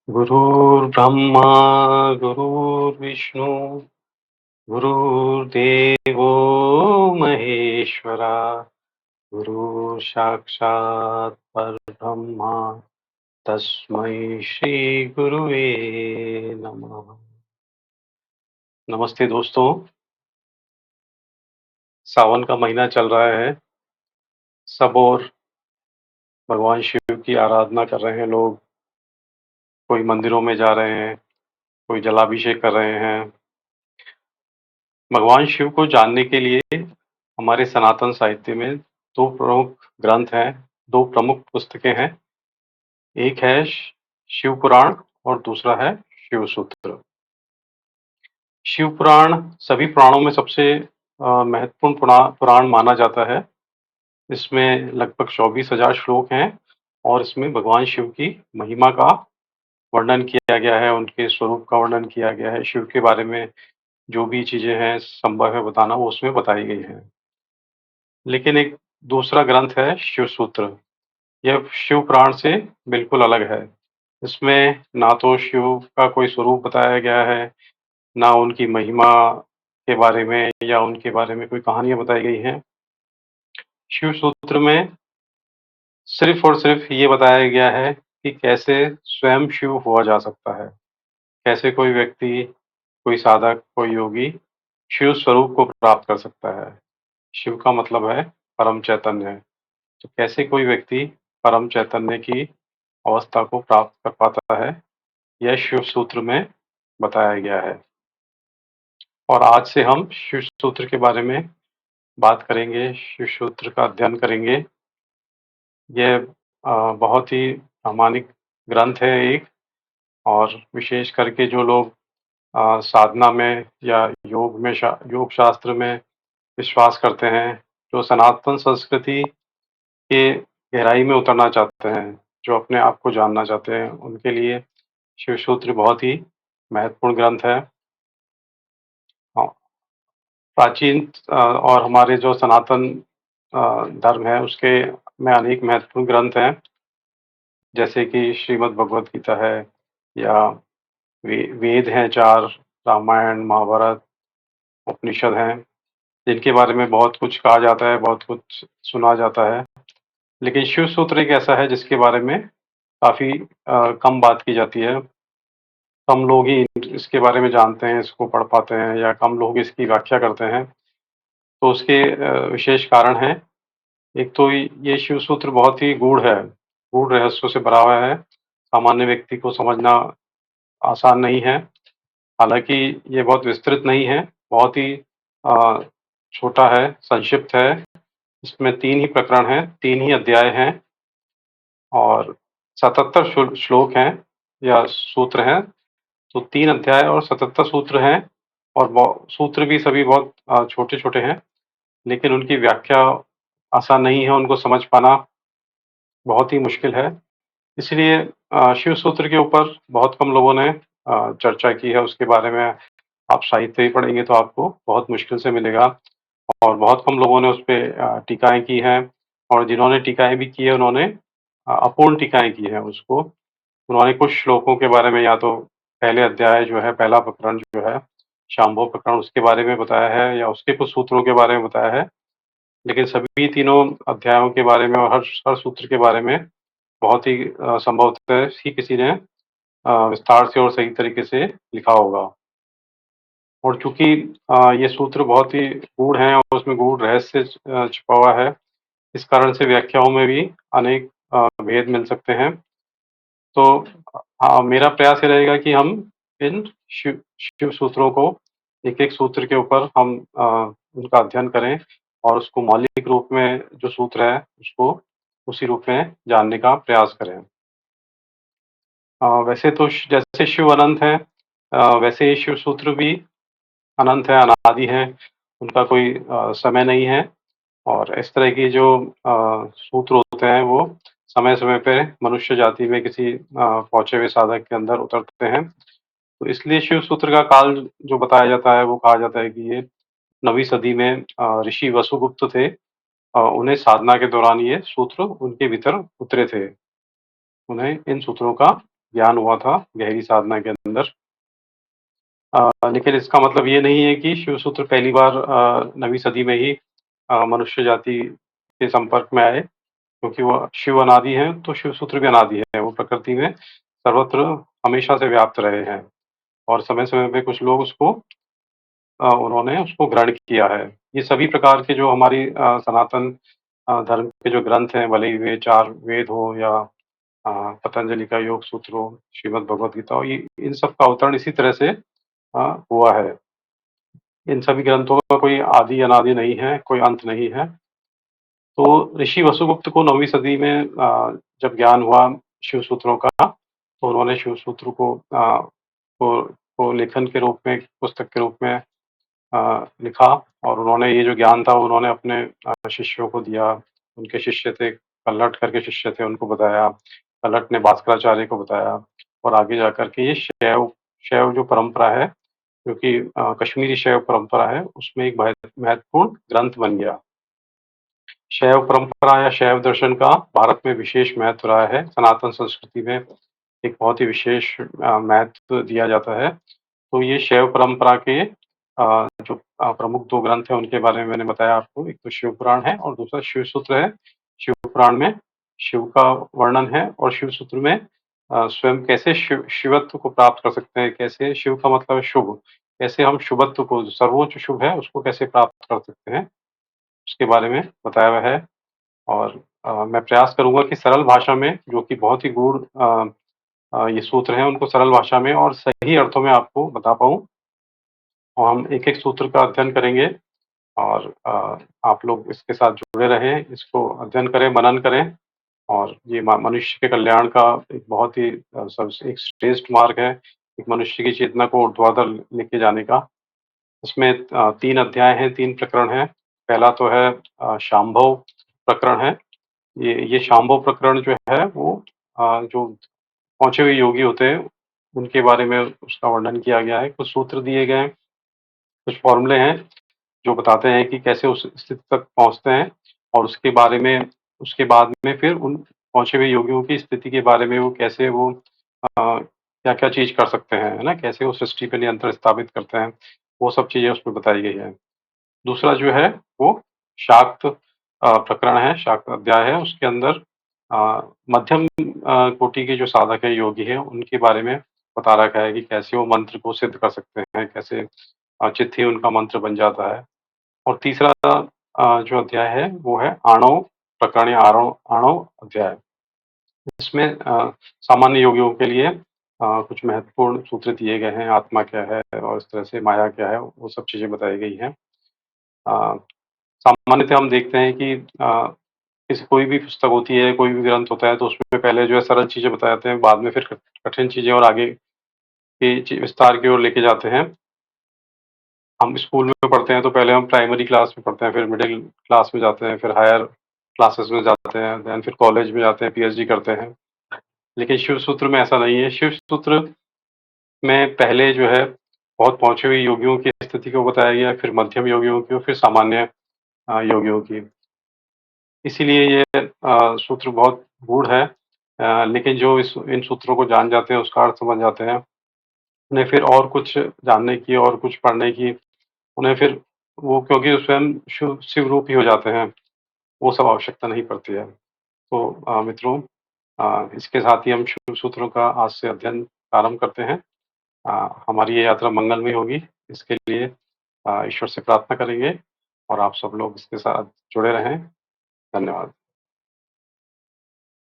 गुरुर्ब्रह्मा गुरुर्विष्णु गुरुर्देवो महेश्वरा गुरुसाक्षात् परब्रह्मा तस्मै श्री गुरुवे नमः। नमस्ते दोस्तों, सावन का महीना चल रहा है। सब और भगवान शिव की आराधना कर रहे हैं लोग। कोई मंदिरों में जा रहे हैं, कोई जलाभिषेक कर रहे हैं। भगवान शिव को जानने के लिए हमारे सनातन साहित्य में 2 प्रमुख ग्रंथ हैं, 2 प्रमुख पुस्तकें हैं। एक है शिव पुराण और दूसरा है शिव सूत्र। शिव पुराण सभी पुराणों में सबसे महत्वपूर्ण पुराण माना जाता है। इसमें लगभग 24,000 श्लोक हैं और इसमें भगवान शिव की महिमा का वर्णन किया गया है, उनके स्वरूप का वर्णन किया गया है। शिव के बारे में जो भी चीज़ें हैं संभव है बताना, वो उसमें बताई गई हैं। लेकिन एक दूसरा ग्रंथ है शिव सूत्र। यह शिव पुराण से बिल्कुल अलग है। इसमें ना तो शिव का कोई स्वरूप बताया गया है, ना उनकी महिमा के बारे में या उनके बारे में कोई कहानियाँ बताई गई हैं। शिव सूत्र में सिर्फ़ और सिर्फ़ ये बताया गया है कि कैसे स्वयं शिव हुआ जा सकता है। कैसे कोई व्यक्ति, कोई साधक, कोई योगी शिव स्वरूप को प्राप्त कर सकता है। शिव का मतलब है परम चैतन्य। तो कैसे कोई व्यक्ति परम चैतन्य की अवस्था को प्राप्त कर पाता है, यह शिव सूत्र में बताया गया है। और आज से हम शिव सूत्र के बारे में बात करेंगे, शिव सूत्र का अध्ययन करेंगे। यह बहुत ही प्रामाणिक ग्रंथ है एक, और विशेष करके जो लोग साधना में या योग शास्त्र में विश्वास करते हैं, जो सनातन संस्कृति के गहराई में उतरना चाहते हैं, जो अपने आप को जानना चाहते हैं, उनके लिए शिव सूत्र बहुत ही महत्वपूर्ण ग्रंथ है। हाँ, प्राचीन और हमारे जो सनातन धर्म है उसके में अनेक महत्वपूर्ण ग्रंथ हैं, जैसे कि श्रीमद् भगवद गीता है या वेद हैं 4, रामायण, महाभारत, उपनिषद हैं, जिनके बारे में बहुत कुछ कहा जाता है, बहुत कुछ सुना जाता है। लेकिन शिव सूत्र एक ऐसा है जिसके बारे में काफ़ी कम बात की जाती है। कम लोग ही इसके बारे में जानते हैं, इसको पढ़ पाते हैं या कम लोग इसकी व्याख्या करते हैं। तो उसके विशेष कारण हैं। एक तो ये शिव सूत्र बहुत ही गूढ़ है, गूढ़ रहस्यों से भरा हुआ है। सामान्य व्यक्ति को समझना आसान नहीं है। हालाँकि ये बहुत विस्तृत नहीं है, बहुत ही अ, छोटा है, संक्षिप्त है। इसमें 3 ही प्रकरण हैं, 3 ही अध्याय हैं और 77 श्लोक हैं या सूत्र हैं। तो 3 अध्याय और 77 सूत्र हैं और सूत्र भी सभी बहुत छोटे-छोटे हैं, लेकिन उनकी व्याख्या आसान नहीं है, उनको समझ पाना बहुत ही मुश्किल है। इसलिए शिव सूत्र के ऊपर बहुत कम लोगों ने चर्चा की है। उसके बारे में आप साहित्य ही पढ़ेंगे तो आपको बहुत मुश्किल से मिलेगा और बहुत कम लोगों ने उसपे टीकाएँ की हैं, और जिन्होंने टीकाएँ भी की है उन्होंने अपूर्ण टीकाएँ की हैं उसको। उन्होंने कुछ श्लोकों के बारे में, या तो पहले अध्याय जो है, पहला प्रकरण जो है, शांभव प्रकरण, उसके बारे में बताया है या उसके कुछ सूत्रों के बारे में बताया है। लेकिन सभी तीनों अध्यायों के बारे में और हर सूत्र के बारे में बहुत ही संभवतः ही किसी ने विस्तार से और सही तरीके से लिखा होगा। और चूँकि ये सूत्र बहुत ही गूढ़ हैं और उसमें गूढ़ रहस्य छिपा हुआ है, इस कारण से व्याख्याओं में भी अनेक भेद मिल सकते हैं। तो मेरा प्रयास ये रहेगा कि हम इन शिव शिव सूत्रों को एक-एक सूत्र के ऊपर हम उनका अध्ययन करें और उसको मौलिक रूप में जो सूत्र है, उसको उसी रूप में जानने का प्रयास करें। वैसे तो जैसे शिव अनंत हैं, वैसे ही शिव सूत्र भी अनंत है, अनादि है, उनका कोई समय नहीं है। और इस तरह की जो सूत्र होते हैं वो समय-समय पे मनुष्य जाति में किसी पहुँचे हुए साधक के अंदर उतरते हैं। तो इसलिए शिव सूत्र का काल जो बताया जाता है, वो कहा जाता है कि ये 9वीं सदी में ऋषि वसुगुप्त थे। उन्हें साधना के दौरान ये सूत्र उनके भीतर उतरे थे। उन्हें इन सूत्रों का ज्ञान हुआ था गहरी साधना के अंदर। लेकिन इसका मतलब ये नहीं है कि शिव सूत्र पहली बार 9वीं सदी में ही मनुष्य जाति के संपर्क में आए, क्योंकि वो शिव अनादि हैं, तो शिव सूत्र भी अनादि है। वो प्रकृति में सर्वत्र हमेशा से व्याप्त रहे हैं और समय-समय पे कुछ लोग उन्होंने उसको ग्रहण किया है। ये सभी प्रकार के जो हमारी सनातन धर्म के जो ग्रंथ हैं, भले ही वे 4 वेद हो या पतंजलि का योग सूत्र हो, श्रीमद् भगवद गीता हो, ये इन सब का अवतरण इसी तरह से हुआ है। इन सभी ग्रंथों का कोई आदि अनादि नहीं है, कोई अंत नहीं है। तो ऋषि वसुगुप्त को 9वीं सदी में जब ज्ञान हुआ शिव सूत्रों का, तो उन्होंने शिव सूत्र को लेखन के रूप में, पुस्तक के रूप में लिखा और उन्होंने ये जो ज्ञान था उन्होंने अपने शिष्यों को दिया। उनके शिष्य थे, कल्हट करके शिष्य थे, उनको बताया। कल्हट ने भास्कराचार्य को बताया और आगे जाकर के ये शैव शैव जो परंपरा है, जो कि कश्मीरी शैव परंपरा है, उसमें एक महत्वपूर्ण ग्रंथ बन गया। शैव परंपरा या शैव दर्शन का भारत में विशेष महत्व रहा है। सनातन संस्कृति में एक बहुत ही विशेष महत्व दिया जाता है। तो ये शैव परंपरा के जो प्रमुख 2 ग्रंथ हैं उनके बारे में मैंने बताया आपको। एक तो शिव पुराण है और दूसरा शिव सूत्र है। शिव पुराण में शिव का वर्णन है और शिव सूत्र में स्वयं कैसे शिवत्व को प्राप्त कर सकते हैं, कैसे शिव का मतलब है शुभ, कैसे हम शुभत्व को, सर्वोच्च शुभ है, उसको कैसे प्राप्त कर सकते हैं, उसके बारे में बताया हुआ है। और मैं प्रयास करूँगा कि सरल भाषा में, जो कि बहुत ही गूढ़ ये सूत्र हैं, उनको सरल भाषा में और सही अर्थों में आपको बता पाऊँ। और हम एक-एक सूत्र का अध्ययन करेंगे और आप लोग इसके साथ जुड़े रहें, इसको अध्ययन करें, मनन करें और ये मनुष्य के कल्याण का एक बहुत ही सबसे एक श्रेष्ठ मार्ग है, एक मनुष्य की चेतना को ऊर्ध्वाधर लेके जाने का। इसमें 3 अध्याय हैं, 3 प्रकरण हैं। पहला तो है शांभव प्रकरण है। ये शांभव प्रकरण जो है वो जो पहुँचे हुए योगी होते हैं, उनके बारे में उसका वर्णन किया गया है। कुछ सूत्र दिए गए हैं, कुछ फ़ॉर्मूले हैं, जो बताते हैं कि कैसे उस स्थिति तक पहुँचते हैं और उसके बाद में फिर उन पहुँचे हुए योगियों की स्थिति के बारे में वो कैसे वो क्या-क्या चीज़ कर सकते हैं, है ना? कैसे वो सृष्टि पे नियंत्रण स्थापित करते हैं, वो सब चीज़ें उसमें बताई गई हैं। दूसरा जो है वो शाक्त प्रकरण है, शाक्त अध्याय है, उसके अंदर मध्यम कोटि के जो साधक है, योगी हैं, उनके बारे में बता रखा है कि कैसे वो मंत्र को सिद्ध कर सकते हैं, कैसे चित्त ही उनका मंत्र बन जाता है। और तीसरा जो अध्याय है वो है आणव प्रकरण या आणव अध्याय। इसमें सामान्य योगियों के लिए कुछ महत्वपूर्ण सूत्र दिए गए हैं, आत्मा क्या है और इस तरह से माया क्या है, वो सब चीज़ें बताई गई हैं। अ, सामान्यतः हम देखते हैं कि किसी कोई भी पुस्तक होती है, कोई भी ग्रंथ होता है, तो उसमें पहले जो है सरल चीज़ें बताए जाते हैं, बाद में फिर कठिन चीज़ें और आगे की विस्तार की ओर लेके जाते हैं। हम स्कूल में पढ़ते हैं तो पहले हम प्राइमरी क्लास में पढ़ते हैं, फिर मिडिल क्लास में जाते हैं, फिर हायर क्लासेस में जाते हैं, देन फिर कॉलेज में जाते हैं, पीएचडी करते हैं। लेकिन शिव सूत्र में ऐसा नहीं है। शिव सूत्र में पहले जो है बहुत पहुँचे हुए योगियों की स्थिति को बताया गया है, फिर मध्यम योगियों की और फिर सामान्य योगियों की। इसीलिए ये सूत्र बहुत गूढ़ है, लेकिन जो इस इन सूत्रों को जान जाते हैं, उसका अर्थ समझ जाते हैं, उन्हें फिर और कुछ जानने की और कुछ पढ़ने की, उन्हें फिर वो क्योंकि स्वयं शिव रूप ही हो जाते हैं, वो सब आवश्यकता नहीं पड़ती है। तो मित्रों, इसके साथ ही हम शिव सूत्रों का आज से अध्ययन प्रारंभ करते हैं। हमारी ये यात्रा मंगलमय होगी, इसके लिए ईश्वर से प्रार्थना करेंगे और आप सब लोग इसके साथ जुड़े रहें। धन्यवाद।